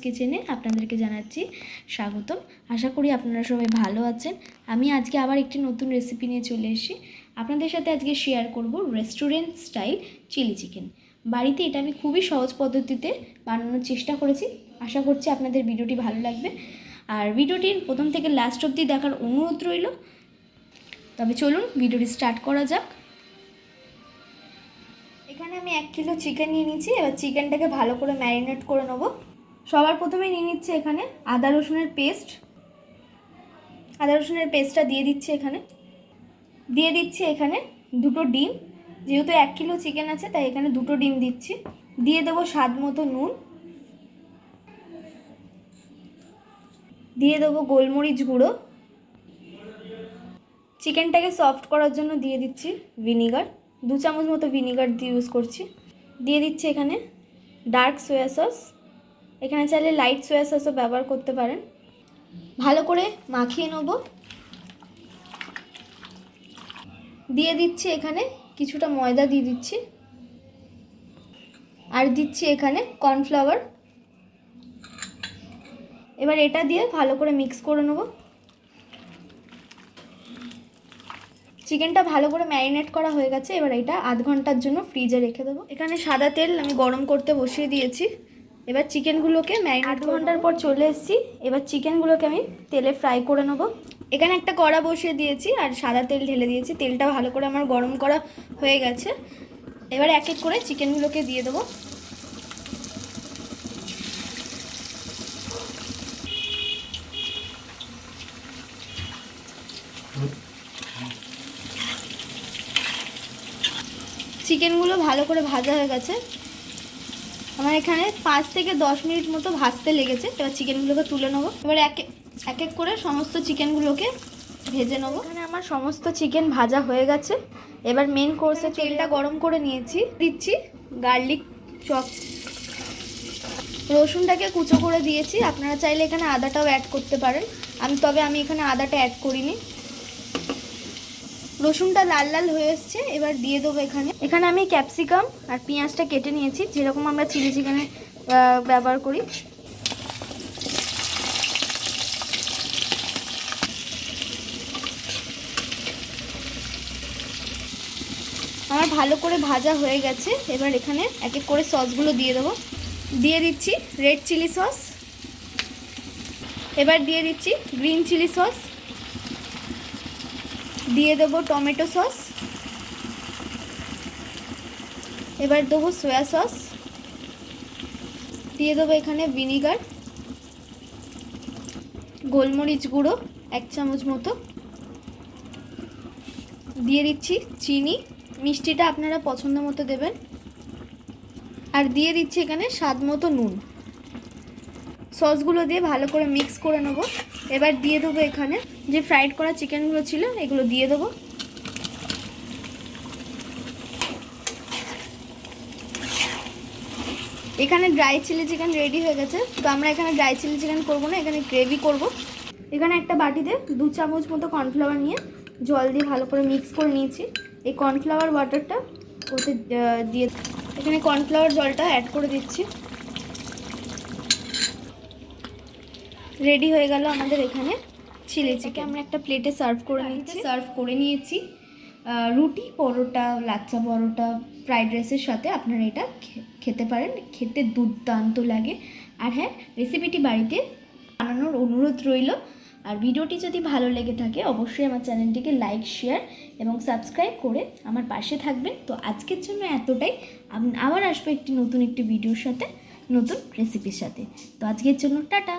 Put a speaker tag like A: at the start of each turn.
A: কিচেনে আপনাদেরকে জানাচ্ছি স্বাগতম। আশা করি আপনারা সবাই ভালো আছেন। আমি আজকে আবার একটি নতুন রেসিপি নিয়ে চলে এসেছি। আপনাদের সাথে আজকে শেয়ার করব রেস্টুরেন্ট স্টাইল চিলি চিকেন। বাড়িতে এটা আমি খুবই সহজ পদ্ধতিতে বানানোর চেষ্টা করেছি। আশা করছি আপনাদের ভিডিওটি ভালো লাগবে, আর ভিডিওটির প্রথম থেকে লাস্ট অবধি দেখার অনুরোধ রইল। তবে চলুন ভিডিওটি স্টার্ট করা যাক। এখানে আমি 1 কিলো চিকেন নিয়ে নিচ্ছি। এবার চিকেনটাকে ভালো করে ম্যারিনেট করে নেব। সবার প্রথমে নিয়ে নিচ্ছি এখানে আদা রসুনের পেস্টটা দিয়ে দিচ্ছি। দিয়ে দিচ্ছি এখানে 2টো ডিম। যেহেতু 1 কিলো চিকেন আছে তাই এখানে 2টো ডিম দিচ্ছি। দিয়ে দেবো স্বাদ মতো নুন, দিয়ে দেবো গোলমরিচ গুঁড়ো। চিকেনটাকে সফট করার জন্য দিয়ে দিচ্ছি ভিনিগার, 2 চামচ মতো ভিনিগার দিয়ে ইউজ করছি। দিয়ে দিচ্ছি এখানে ডার্ক সয়া সস। এখানে চাইলে লাইট সয়া সসও ব্যবহার করতে পারেন। ভালো করে মাখিয়ে নেব। দিয়ে দিচ্ছি এখানে কিছুটা ময়দা দিয়ে দিচ্ছি, আর দিচ্ছি এখানে কর্নফ্লাওয়ার। এবার এটা দিয়ে ভালো করে মিক্স করে নেব। চিকেনটা ভালো করে ম্যারিনেট করা হয়ে গেছে। এবার এটা আধ ঘন্টার জন্য ফ্রিজে রেখে দেবো। এখানে সাদা তেল আমি গরম করতে বসিয়ে দিয়েছি। এবার চিকেনগুলোকে ম্যারিনেট 8 ঘন্টার পর চলে এসেছি। এবার চিকেনগুলোকে আমি তেলে ফ্রাই করে নেব। এখানে একটা কড়া বসিয়ে দিয়েছি আর সাদা তেল ঢেলে দিয়েছি। তেলটা ভালো করে আমার গরম করা হয়ে গেছে। এবার এক এক করে চিকেনগুলোকে দিয়ে দেবো। চিকেনগুলো ভালো করে ভাজা হয়ে গেছে। আমার এখানে 5 থেকে 10 মিনিট মতো ভাজতে লেগেছে। এবার চিকেনগুলোকে তুলে নেবো। এবার এক এক করে সমস্ত চিকেনগুলোকে ভেজে নেবো। এখানে আমার সমস্ত চিকেন ভাজা হয়ে গেছে। এবার মেন কোর্সে তেলটা গরম করে নিয়েছি। দিচ্ছি গার্লিক চপ, রসুনটাকে কুচো করে দিয়েছি। আপনারা চাইলে এখানে আদাটাও অ্যাড করতে পারেন। আমি এখানে আদাটা অ্যাড করিনি। রসুনটা লাল লাল হয়ে এসছে। এবার দিয়ে দেবো এখানে আমি ক্যাপসিকাম আর পেঁয়াজটা কেটে নিয়েছি, যেরকম আমরা চিলি চিকেনে ব্যবহার করি। আমার ভালো করে ভাজা হয়ে গেছে। এবার এখানে এক এক করে সসগুলো দিয়ে দেবো। দিয়ে দিচ্ছি রেড চিলি সস, এবার দিয়ে দিচ্ছি গ্রিন চিলি সস, দিয়ে দেবো টমেটো সস, এবার দেবো সয়া সস, দিয়ে দেবো এখানে ভিনিগার, গোলমরিচ গুঁড়ো 1 চামচ মতো, দিয়ে দিচ্ছি চিনি, মিষ্টিটা আপনারা পছন্দ মতো দেবেন, আর দিয়ে দিচ্ছি এখানে স্বাদ মতো নুন। সসগুলো দিয়ে ভালো করে মিক্স করে নেব। এবার দিয়ে দেবো এখানে যে ফ্রাইড করা চিকেনগুলো ছিল এগুলো দিয়ে দেবো। এখানে ড্রাই চিলি চিকেন রেডি হয়ে গেছে। তো আমরা এখানে ড্রাই চিলি চিকেন করবো না, এখানে গ্রেভি করব। এখানে একটা বাটিতে 2 চামচ মতো কর্নফ্লাওয়ার নিয়ে জল দিয়ে ভালো করে মিক্স করে নিয়েছি। এই কর্নফ্লাওয়ার ওয়াটারটা ওতে দিয়ে এখানে কর্নফ্লাওয়ার জলটা অ্যাড করে দিচ্ছি। রেডি হয়ে গেল আমাদের এখানে চিলি চিকেন। আমরা একটা প্লেটে সার্ভ করে নিয়েছি। রুটি, পরোটা, লাচ্চা পরোটা, ফ্রাইড রাইসের সাথে আপনারা এটা খেতে পারেন। খেতে দুর্দান্ত লাগে। আর হ্যাঁ, রেসিপিটি বাড়িতে বানানোর অনুরোধ রইল। আর ভিডিওটি যদি ভালো লেগে থাকে অবশ্যই আমার চ্যানেলটিকে লাইক, শেয়ার এবং সাবস্ক্রাইব করে আমার পাশে থাকবেন। তো আজকের জন্য এতটাই। আবার আসবো নতুন একটি ভিডিওর সাথে, নতুন রেসিপির সাথে। তো আজকের জন্য টাটা।